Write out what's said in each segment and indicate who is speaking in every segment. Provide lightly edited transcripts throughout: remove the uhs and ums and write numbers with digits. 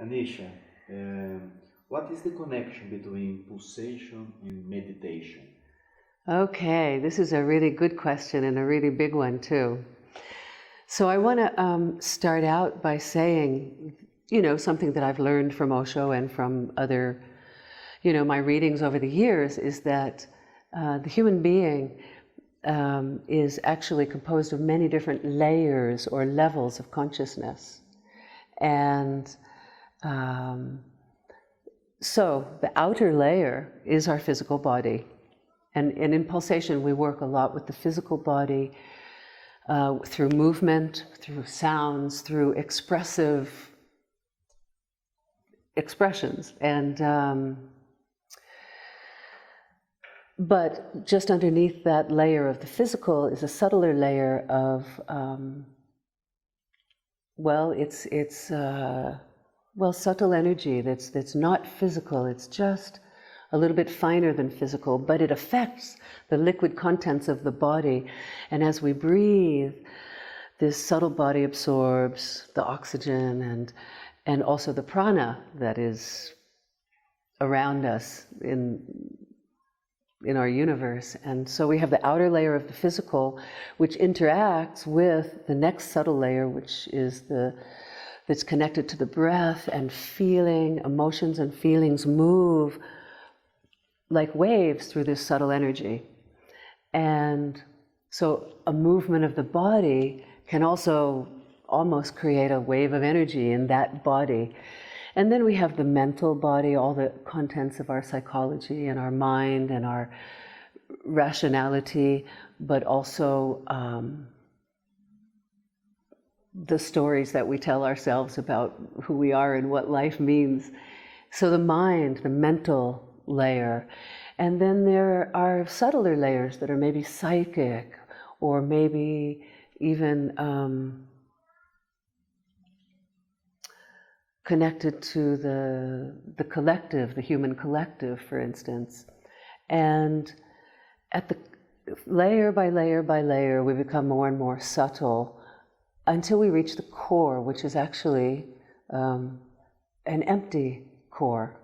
Speaker 1: Aneesha, what is the connection between pulsation and meditation?
Speaker 2: Okay, this is a really good question and a really big one too. So I want to start out by saying, something that I've learned from Osho and from other, my readings over the years is that the human being is actually composed of many different layers or levels of consciousness. And so the outer layer is our physical body. And in Pulsation, we work a lot with the physical body through movement, through sounds, through expressive expressions. But just underneath that layer of the physical is a subtler layer of, subtle energy that's not physical. It's just a little bit finer than physical, but it affects the liquid contents of the body. And as we breathe, this subtle body absorbs the oxygen and also the prana that is around us in our universe. And so we have the outer layer of the physical, which interacts with the next subtle layer, which is that's connected to the breath and feeling. Emotions and feelings move like waves through this subtle energy. And so a movement of the body can also almost create a wave of energy in that body. And then we have the mental body, all the contents of our psychology and our mind and our rationality, but also the stories that we tell ourselves about who we are and what life means. So the mind, the mental layer. And then there are subtler layers that are maybe psychic or maybe even connected to the collective, the human collective, for instance. And at the layer by layer by layer, we become more and more subtle until we reach the core, which is actually an empty core.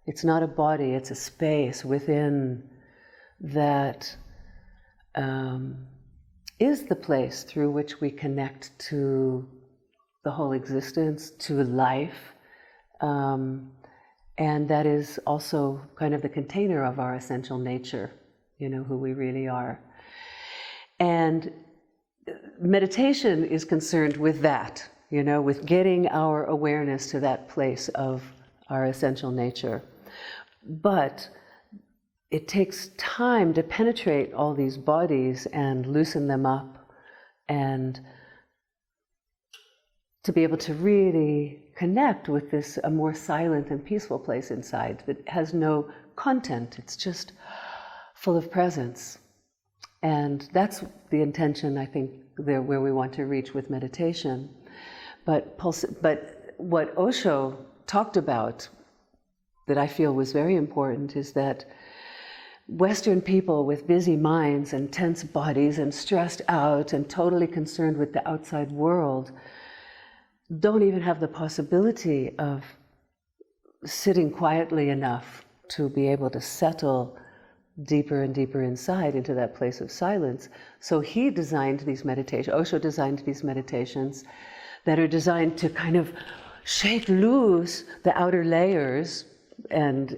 Speaker 2: It's not a body, it's a space within that is the place through which we connect to the whole existence, to life. And that is also kind of the container of our essential nature, who we really are. And meditation is concerned with that, with getting our awareness to that place of our essential nature. But it takes time to penetrate all these bodies and loosen them up and to be able to really connect with this, a more silent and peaceful place inside that has no content. It's just full of presence. And that's the intention, I think, there where we want to reach with meditation. But what Osho talked about that I feel was very important is that Western people with busy minds and tense bodies and stressed out and totally concerned with the outside world don't even have the possibility of sitting quietly enough to be able to settle deeper and deeper inside into that place of silence. So he designed these meditations, Osho designed these meditations that are designed to kind of shake loose the outer layers and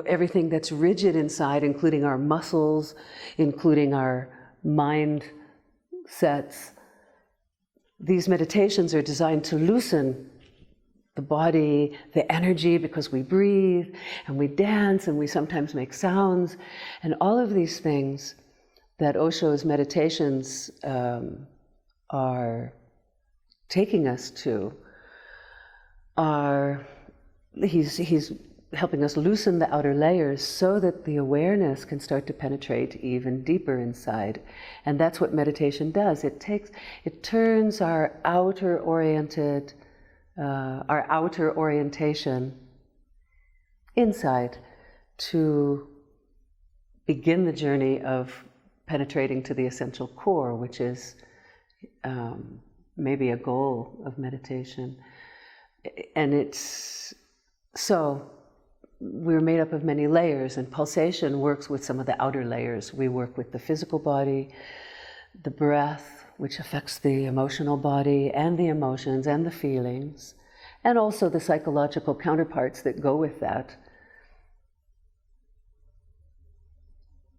Speaker 2: everything that's rigid inside, including our muscles, including our mind sets. These meditations are designed to loosen the body, the energy, because we breathe and we dance and we sometimes make sounds. And all of these things that Osho's meditations are taking us to he's helping us loosen the outer layers so that the awareness can start to penetrate even deeper inside. And that's what meditation does. It turns our outer orientation inside to begin the journey of penetrating to the essential core, which is maybe a goal of meditation. And it's so we're made up of many layers, and pulsation works with some of the outer layers. We work with the physical body, the breath, which affects the emotional body and the emotions and the feelings, and also the psychological counterparts that go with that.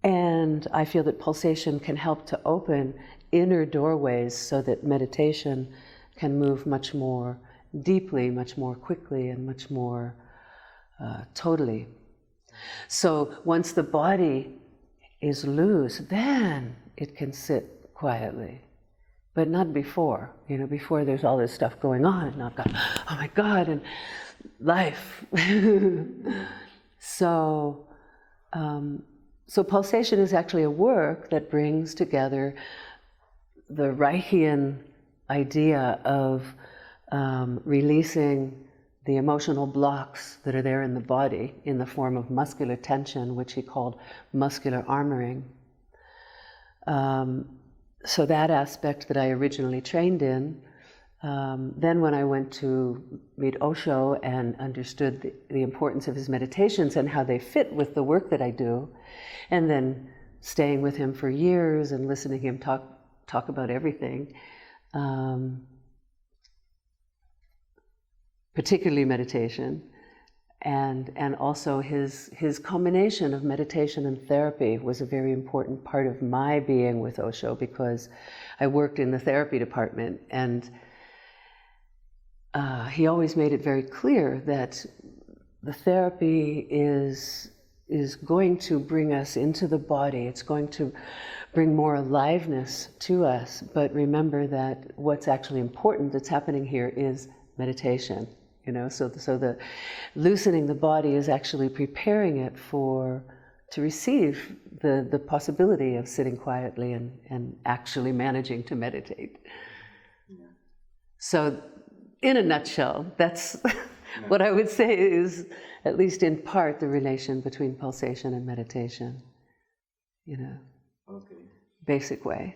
Speaker 2: And I feel that pulsation can help to open inner doorways so that meditation can move much more deeply, much more quickly, and much more totally. So once the body is loose, then it can sit quietly. But not before. You know, before there's all this stuff going on, and I've got, oh my God, and life. So pulsation is actually a work that brings together the Reichian idea of releasing the emotional blocks that are there in the body in the form of muscular tension, which he called muscular armoring. So that aspect that I originally trained in, then when I went to meet Osho and understood the importance of his meditations and how they fit with the work that I do, and then staying with him for years and listening to him talk about everything, particularly meditation, and also his combination of meditation and therapy was a very important part of my being with Osho, because I worked in the therapy department, and he always made it very clear that the therapy is going to bring us into the body. It's going to bring more aliveness to us. But remember that what's actually important that's happening here is meditation. You know, so the loosening the body is actually preparing it to receive the possibility of sitting quietly and actually managing to meditate. Yeah. So, in a nutshell, that's what I would say is, at least in part, the relation between pulsation and meditation. You know, okay. Basic way.